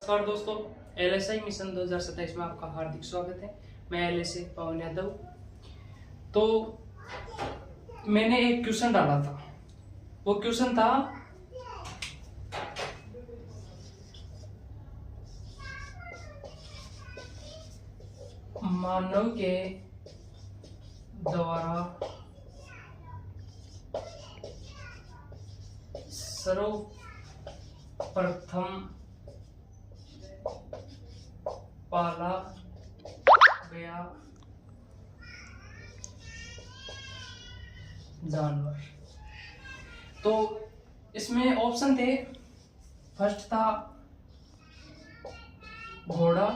नमस्कार दोस्तों, LSI mission 2027 में आपका हार्दिक स्वागत है। मैं एलएसआई पवन यादव। तो मैंने एक क्वेश्चन डाला था। वो क्वेश्चन था मानव के द्वारा सर्वप्रथम पाला गया जानवर। तो इसमें ऑप्शन थे, फर्स्ट था घोड़ा,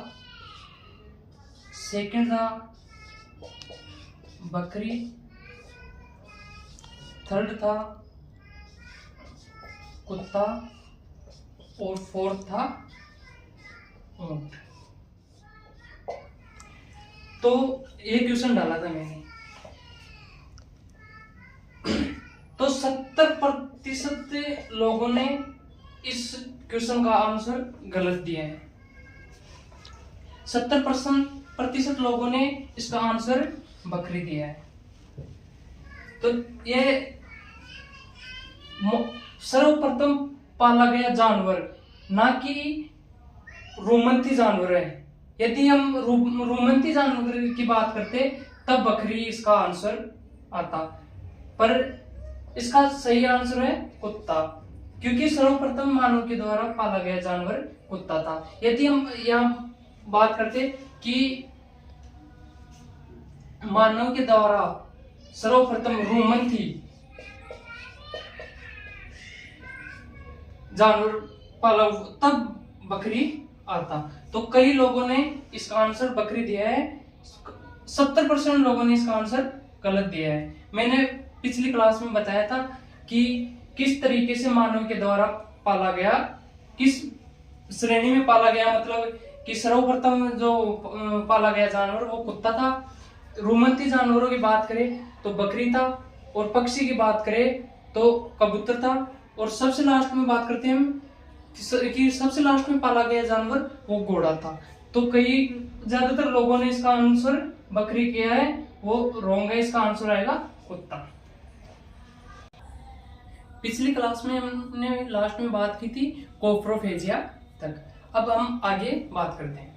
सेकंड था बकरी, थर्ड था कुत्ता और फोर्थ था ऊंट। तो ये क्वेश्चन डाला था मैंने। तो 70% लोगों ने इस क्वेश्चन का आंसर गलत दिया है। 70% लोगों ने इसका आंसर बकरी दिया है। तो ये सर्वप्रथम पाला गया जानवर, ना कि रोमंथी जानवर है। यदि हम रोमंथी जानवर की बात करते तब बकरी इसका आंसर आता, पर इसका सही आंसर है कुत्ता, क्योंकि सर्वप्रथम मानव के द्वारा पाला गया जानवर कुत्ता था। यदि हम यहाँ बात करते कि मानव के द्वारा सर्वप्रथम रोमंथी जानवर पाला तब बकरी आता। तो कई लोगों ने इसका आंसर बकरी दिया है, 70% लोगों ने इसका आंसर गलत दिया है। मैंने पिछली क्लास में बताया था कि किस तरीके से मानव के द्वारा पाला गया, किस श्रेणी में पाला गया, मतलब कि सर्वप्रथम जो पाला गया जानवर वो कुत्ता था। रोमंथी जानवरों की बात करें तो बकरी था, और पक्षी की बात करें तो कबूतर था, और सबसे लास्ट में बात करते हैं हम कि सबसे लास्ट में पाला गया जानवर वो घोड़ा था। तो कई ज्यादातर लोगों ने इसका आंसर बकरी किया है, वो रॉन्ग है। इसका आंसर आएगा कुत्ता। पिछली क्लास में हमने लास्ट में बात की थी कोप्रोफेजिया तक। अब हम आगे बात करते हैं।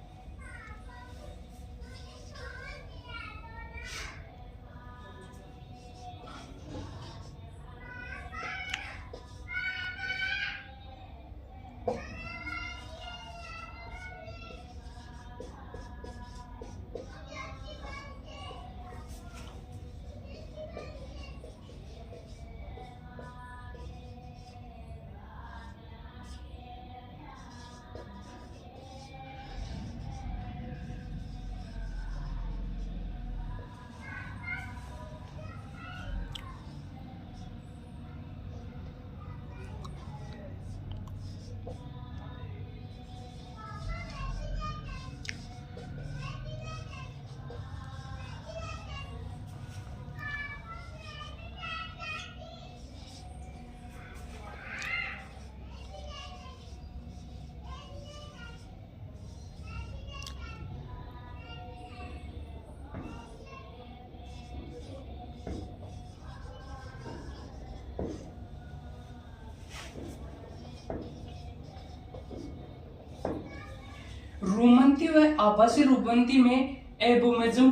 रोमंथी व आभासी रोमंथी में एबोमिज्म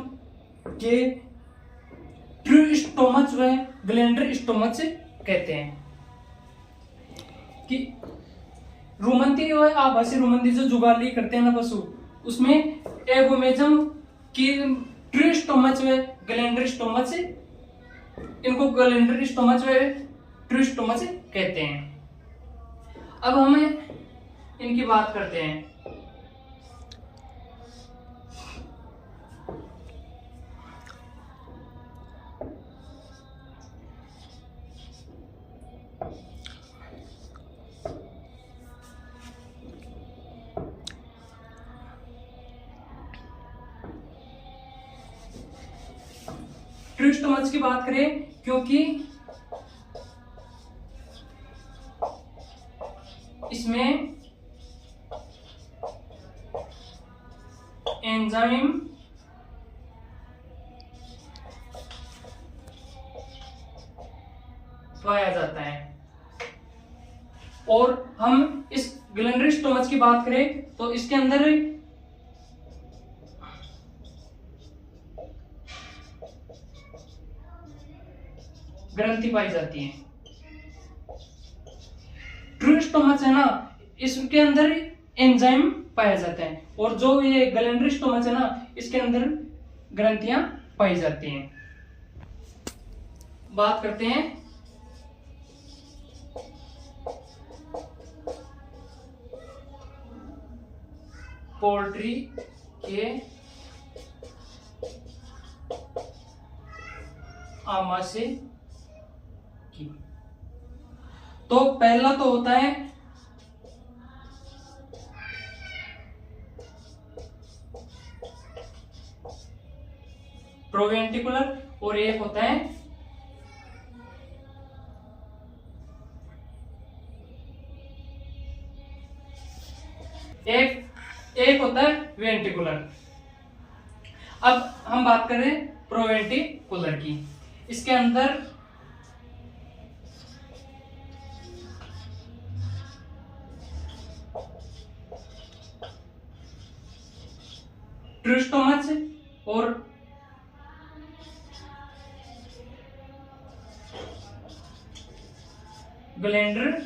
के ट्रू स्टोमच व ग्लैंडर स्टोमच कहते हैं। कि रोमंथी व आभासी रोमंथी जो जुगाली करते हैं ना पशु, उसमें एबोमिज्म की ट्रू स्टोमच व ग्लैंडर स्टोमच, इनको ग्लैंडर स्टोमच व ट्रू स्टोमच कहते हैं। अब हमें इनकी बात करते हैं। ट्रू स्टोमच की बात करें, क्योंकि इसमें एंजाइम पाया जाता है। और हम इस ग्लैंडरी स्टोमच की बात करें तो इसके अंदर ग्रंथि पाई जाती है। ट्रू स्टोमच है ना, इसके अंदर एंजाइम पाया जाता है, और जो ये ग्लैंडरी स्टोमच है ना, इसके अंदर ग्रंथियां पाई जाती हैं। बात करते हैं पोल्ट्री के आमाशय की। तो पहला तो होता है प्रोवेंटिकुलर, और एक होता है एक होता है वेंटिकुलर। अब हम बात करें प्रोवेंटिकुलर की। इसके अंदर ट्रू स्टोमच और ग्लैंडर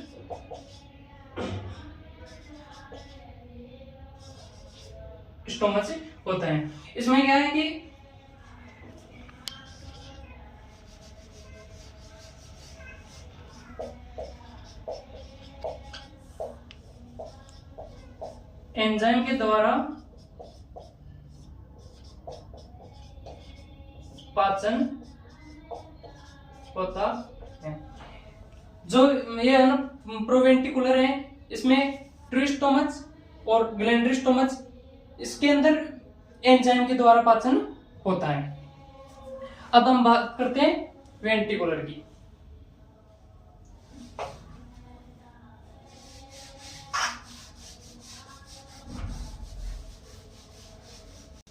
स्टोमच होता है। इसमें क्या है कि एंजाइम के द्वारा पाचन होता है। जो ये है ना प्रोवेंटिकुलर है, इसमें ट्रू स्टोमच और ग्लैंडरी स्टोमच, इसके अंदर एंजाइम के द्वारा पाचन होता है। अब हम बात करते हैं वेंटिकुलर की।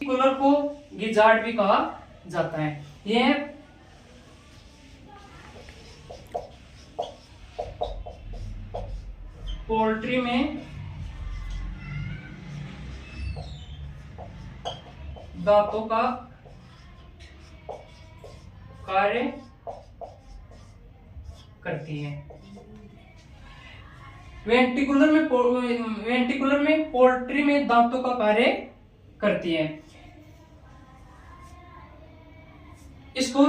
वेंटिकुलर को गिजार्ड भी कहा जाता है। यह पोल्ट्री में दांतों का कार्य करती है। वेंटिकुलर में पोल्ट्री में दांतों का कार्य करती है। इसको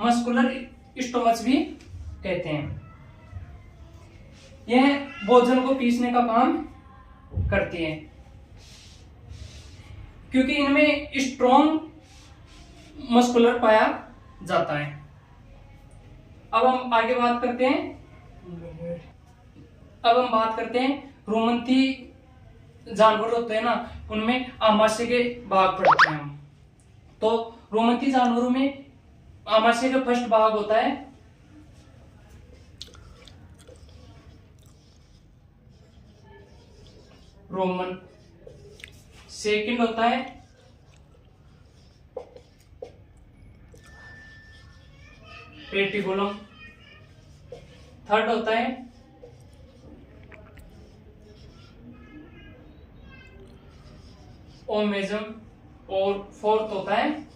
मस्कुलर स्टोमच भी कहते हैं। यह भोजन को पीसने का काम करती है, क्योंकि इनमें स्ट्रॉन्ग मस्कुलर पाया जाता है। अब हम आगे बात करते हैं रोमंथी जानवर होते हैं ना, उनमें आमाशय के भाग पड़ते हैं हम। तो रोमंथी जानवरों में आमाशय का फर्स्ट भाग होता है रोमन, सेकंड होता है रेटिकुलम, थर्ड होता है ओमेजम, और फोर्थ होता है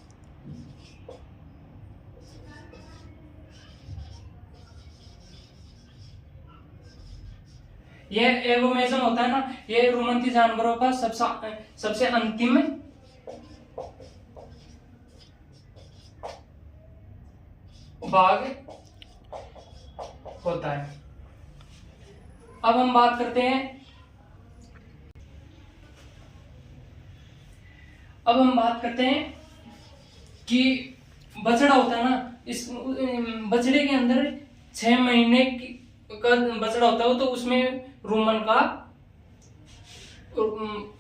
ये एगोमेजम होता है ना। ये रोमंथी जानवरों का सबसे अंतिम भाग होता है। अब हम बात करते हैं कि बछड़ा होता है ना, इस बछड़े के अंदर 6 महीने का बछड़ा होता है, तो उसमें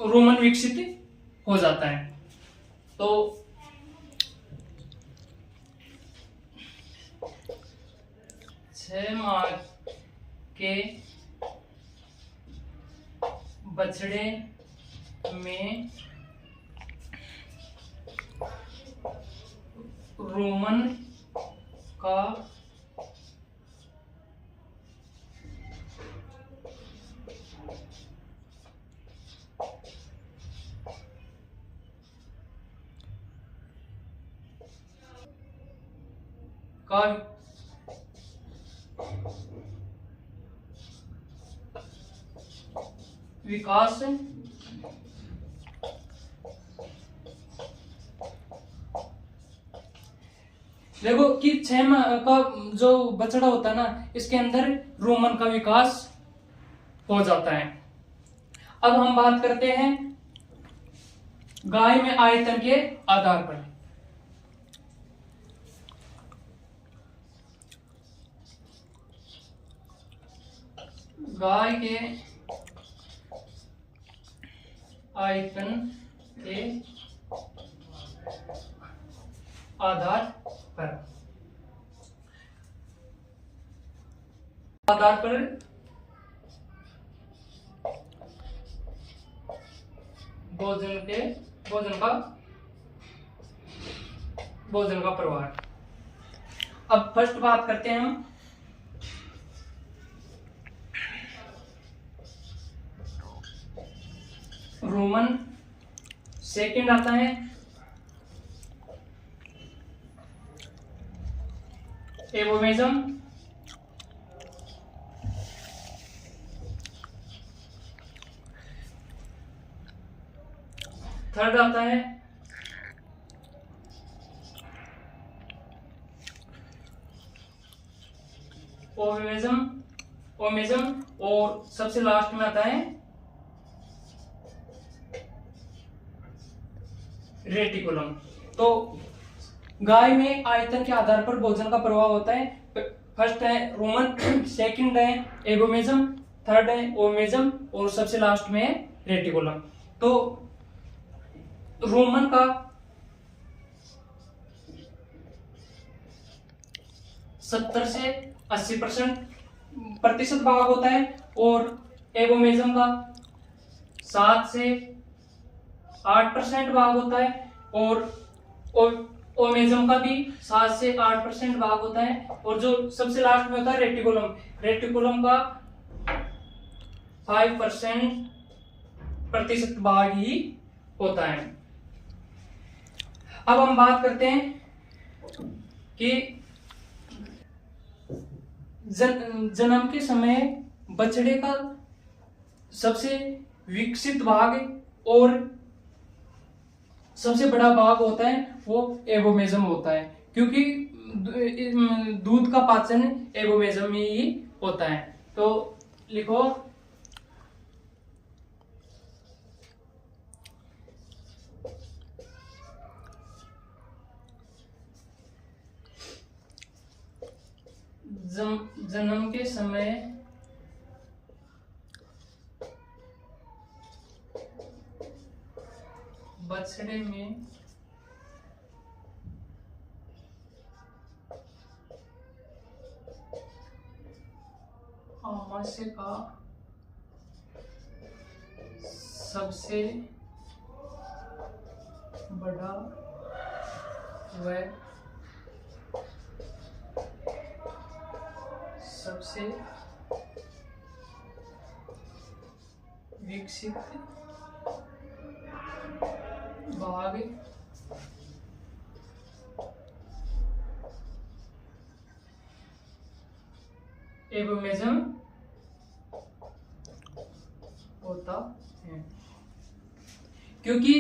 रोमन विकसित हो जाता है। तो 6 माह के बछड़े में रोमन का का विकास देखो कि 6 माह का जो बछड़ा होता है ना, इसके अंदर रोमन का विकास हो जाता है। अब हम बात करते हैं गाय में आयतन के आधार पर। गाय के आयतन के आधार पर भोजन का प्रभाव। अब फर्स्ट बात करते हैं हम रोमन, सेकंड आता है एवोमेजम, थर्ड आता है ओमेजम, और सबसे लास्ट में आता है रेटिकुलम। तो गाय में आयतन के आधार पर भोजन का प्रभाव होता है। फर्स्ट है रोमन, सेकंड है एगोमेजम, थर्ड है ओमेजम और सबसे लास्ट में है रेटिकुलम। तो रोमन का 70 से 80% भाग होता है और एगोमेजम का 7 से 8% भाग होता है और ओमेजम का भी 7 से 8% भाग होता है। और जो सबसे लास्ट में होता है रेटिकुलम का 5% भाग ही होता है। अब हम बात करते हैं कि जन्म के समय बछड़े का सबसे विकसित भाग और सबसे बड़ा भाग होता है वो एगोमेजम होता है, क्योंकि दूध का पाचन एगोमेजम में ही होता है। तो लिखो जन्म के समय बछड़े में आमाशय का सबसे बड़ा व सबसे विकसित भाग एगोमेजम होता है, क्योंकि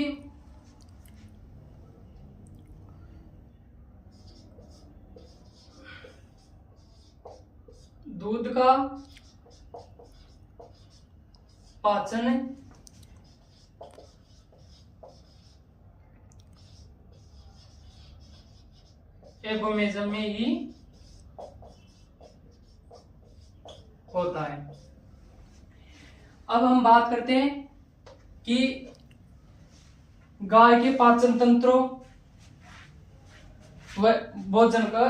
दूध का पाचन एगोमेजम में ही होता है। अब हम बात करते हैं कि गाय के पाचन तंत्रों व भोजन का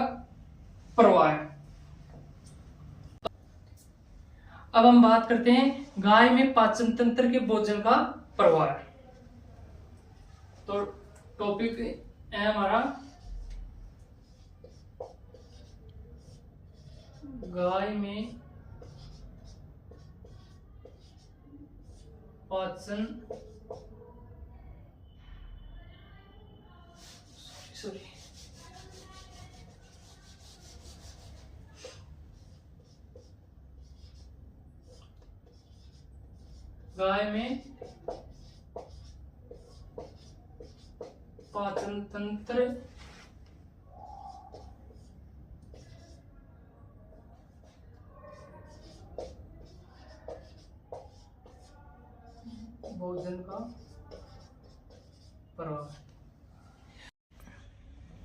प्रवाह है। अब हम बात करते हैं गाय में पाचन तंत्र के भोजन का प्रवाह है। तो टॉपिक है हमारा गाय में पाचन सॉरी गाय में पाचन तंत्र भोजन का प्रवाह।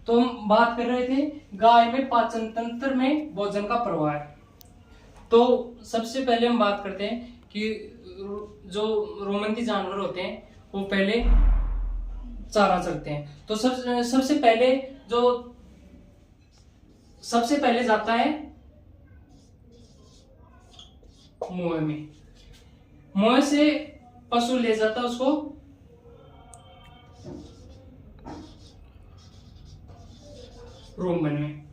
तो हम बात कर रहे थे गाय में पाचन तंत्र में भोजन का प्रवाह है। तो सबसे पहले हम बात करते हैं कि जो रोमंती जानवर होते हैं वो पहले चारा चरते हैं। तो सबसे पहले जाता है मुंह में। मुंह से पशु ले जाता है उसको रूमन में।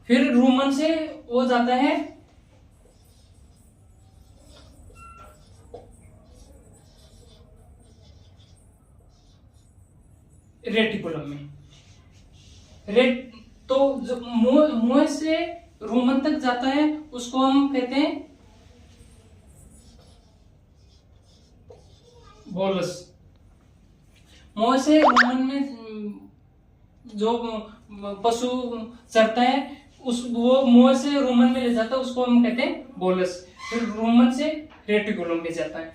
फिर रूमन से वो जाता है रेटिकुलम में। तो जो मुंह से रूमन तक जाता है उसको हम कहते हैं बोलस। मुंह से रूमन में जो पशु चरता है वो मुंह से रूमन में ले जाता है उसको हम कहते हैं बोलस। फिर रूमन से रेटिकुलम में जाता है।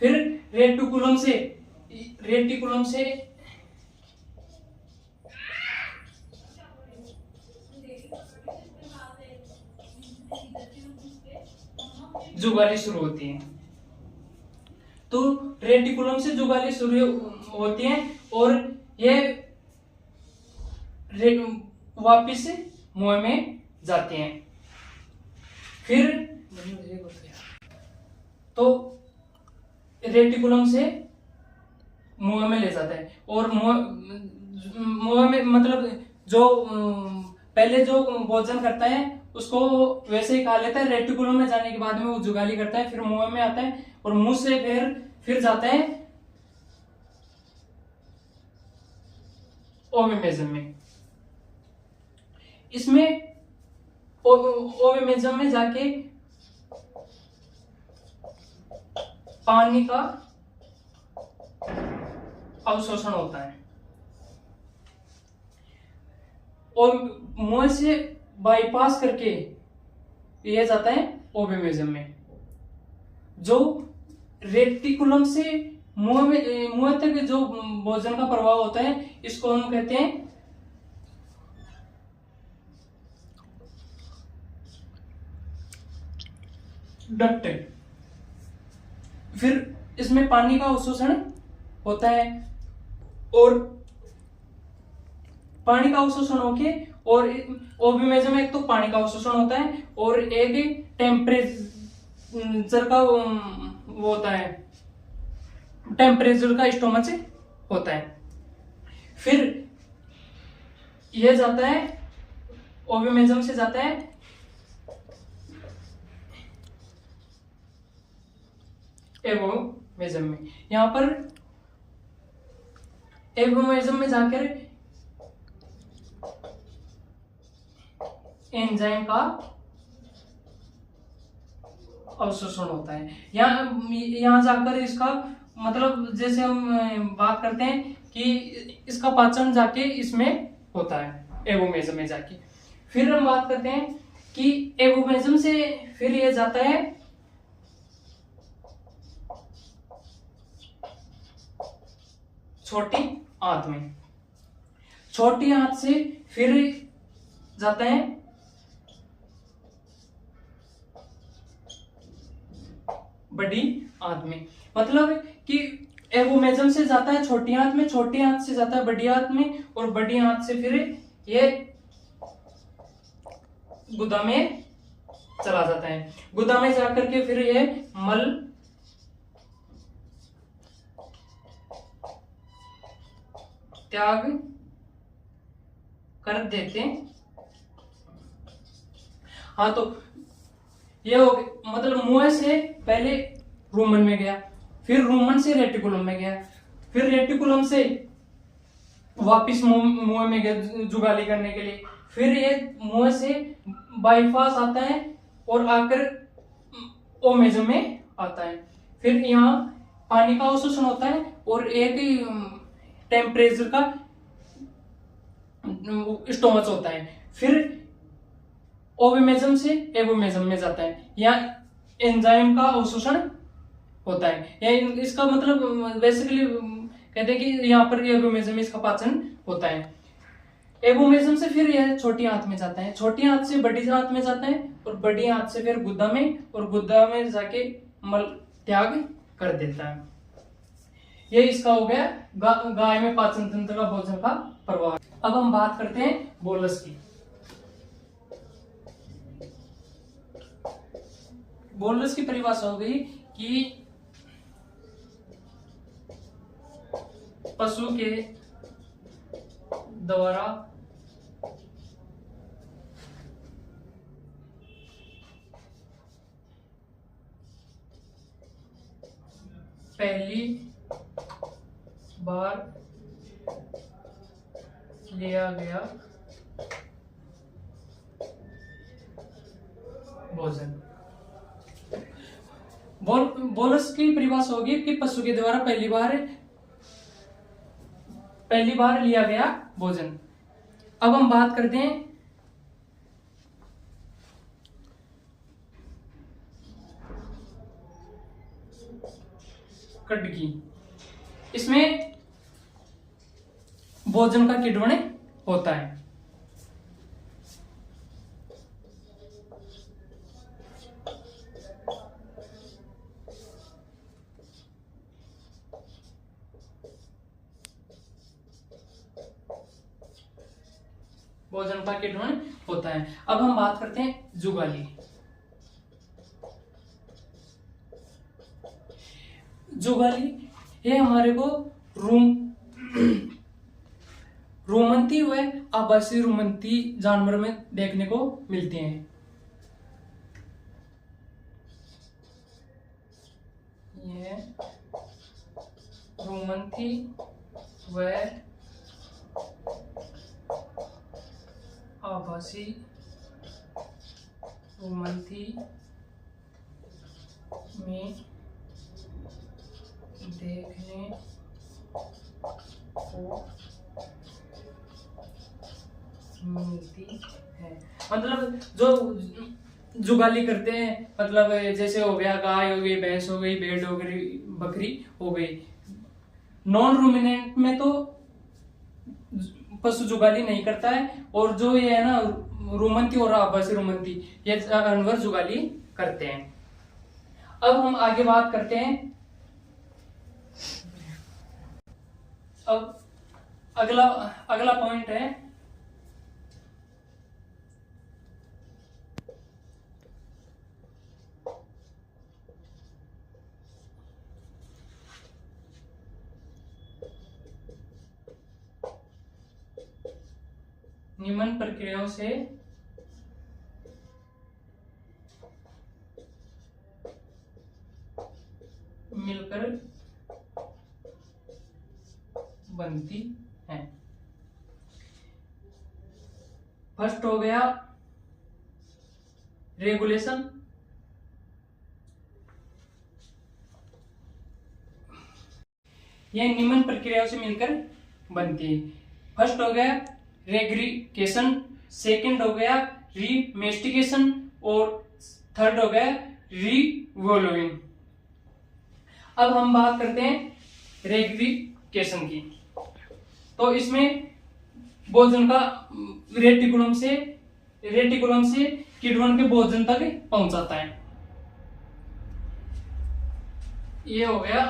फिर रेटिकुलम से जुगाली शुरू होती है। तो रेटिकुलम से जुगाली शुरू होती है और ये वापिस मुंह में जाते हैं। फिर तो रेटिकुलम से मुंह में ले जाता है और मुंह में मतलब जो पहले जो भोजन करता है उसको वैसे ही खा लेता है। रेटिकुलम में जाने के बाद में वो जुगाली करता है, फिर मुंह में आता है और मुंह से फिर जाता है ओविमेजम में। इसमें ओविमेजम में जाके पानी का अवशोषण होता है और मुंह से बाईपास करके यह जाता है ओविमेजम में। जो रेटिकुलम से मुंह तक जो भोजन का प्रवाह होता है इसको हम कहते हैं डक्ट। फिर इसमें पानी का अवशोषण होता है और पानी का अवशोषण होके और ओविमेजम में एक तो पानी का अवशोषण होता है और एक टेम्परेचर का वो होता है, टेम्परेचर का स्टोमच होता है। फिर यह जाता है ओविमेजम से जाता है एवोमेजम में। यहां पर एवोमेजम में जाकर एंजाइम का अवशोषण होता है। यहाँ जाकर इसका मतलब जैसे हम बात करते हैं कि इसका पाचन जाके इसमें होता है एवोमेजम में जाके। फिर हम बात करते हैं कि एवोमेजम से फिर ये जाता है छोटी आंत में। छोटी आंत से फिर जाता है बड़ी आंत में। मतलब कि एबोमेजम से जाता है छोटी आंत में, छोटी आंत से जाता है बड़ी आंत में, और बड़ी आंत से फिर ये गुदा में चला जाता है। गुदा में जाकर के फिर ये मल त्याग कर देते हैं। हाँ, तो ये हो गया, मतलब मुंह से पहले रूमन में गया, फिर रूमन से रेटिकुलम में गया, फिर रेटिकुलम से वापिस मुंह में गया जुगाली करने के लिए, फिर ये मुंह से बाईपास आता है और आकर ओमेजम में आता है। फिर यहाँ पानी का अवशोषण होता है और एक टेम्परेचर का स्टोमच होता है। फिर ओविमेजम से एवोमेजम में जाता है, यहाँ एंजाइम का अवशोषण होता है। या इसका मतलब बेसिकली कहते हैं कि यहाँ पर एवोमेजम में इसका पाचन होता है। एवोमेजम से फिर यह छोटी आंत में जाता है, छोटी आंत से बड़ी आंत में जाता है, और बड़ी आंत से फिर गुदा में, और गुदा में जाके मल त्याग कर देता है। ये इसका हो गया गाय में पाचन तंत्र का भोजन का प्रभाव। अब हम बात करते हैं बोलस की। बोलस की परिभाषा हो गई कि पशु के द्वारा पहली बार लिया गया भोजन। बोलस की परिभाषा होगी कि पशु के द्वारा पहली बार लिया गया भोजन। अब हम बात करते हैं कट की। इसमें भोजन का किण्वन होता है। भोजन का किण्वन होता है। अब हम बात करते हैं जुगाली। जुगाली ये हमारे को रूमंती व आवासीय रूमंती जानवर में देखने को मिलते हैं। ये रूमंती व आवासीय रूमंती में देखने को मिलती है। मतलब जो जुगाली करते हैं, मतलब जैसे हो गया गाय हो गई, भैंस हो गई, भेड़ हो गई, बकरी हो गई। नॉन रूमिनेंट में तो पशु जुगाली नहीं करता है, और जो ये है ना रूमंती और आवासीय रूमंती ये जानवर जुगाली करते हैं। अब हम आगे बात करते हैं। अब अगला पॉइंट है निम्न प्रक्रियाओं से मिलकर बनती है। फर्स्ट हो गया रेगुलेशन। यह निम्न प्रक्रियाओं से मिलकर बनती है। फर्स्ट हो गया रेग्रिकेशन, सेकंड हो गया रीमेस्टिकेशन, और थर्ड हो गया रिवोल्विंग। अब हम बात करते हैं रेग्रिकेशन की। तो इसमें भोजन का रेटिकुलम से किण्वन के भोजन तक पहुंचाता है। ये हो गया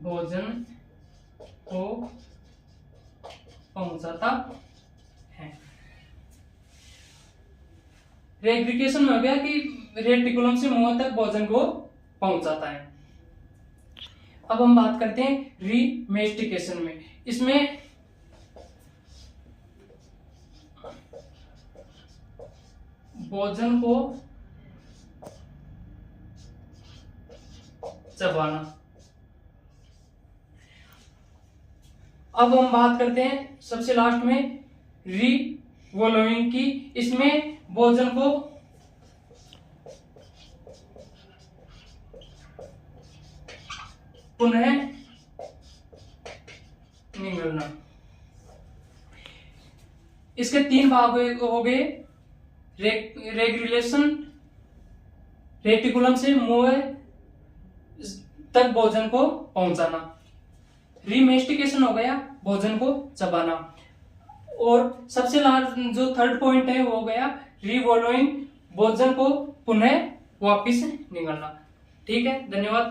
भोजन को पहुंचाता है। रेग्रिकेशन में हो गया कि रेटिकुलम से मुंह तक भोजन को पहुंचाता है। अब हम बात करते हैं रीमेस्टिकेशन में। इसमें भोजन को चबाना। अब हम बात करते हैं सबसे लास्ट में रीवॉल्विंग की। इसमें भोजन को पुनः निगलना। इसके 3 भाग हो गए, रेगुलेशन, रेटिकुलम से मुंह तक भोजन को पहुंचाना, रीमेस्टिकेशन हो गया भोजन को चबाना, और सबसे लास्ट जो थर्ड पॉइंट है वो हो गया रिवॉल्विंग, भोजन को पुनः वापिस निगलना। ठीक है, धन्यवाद।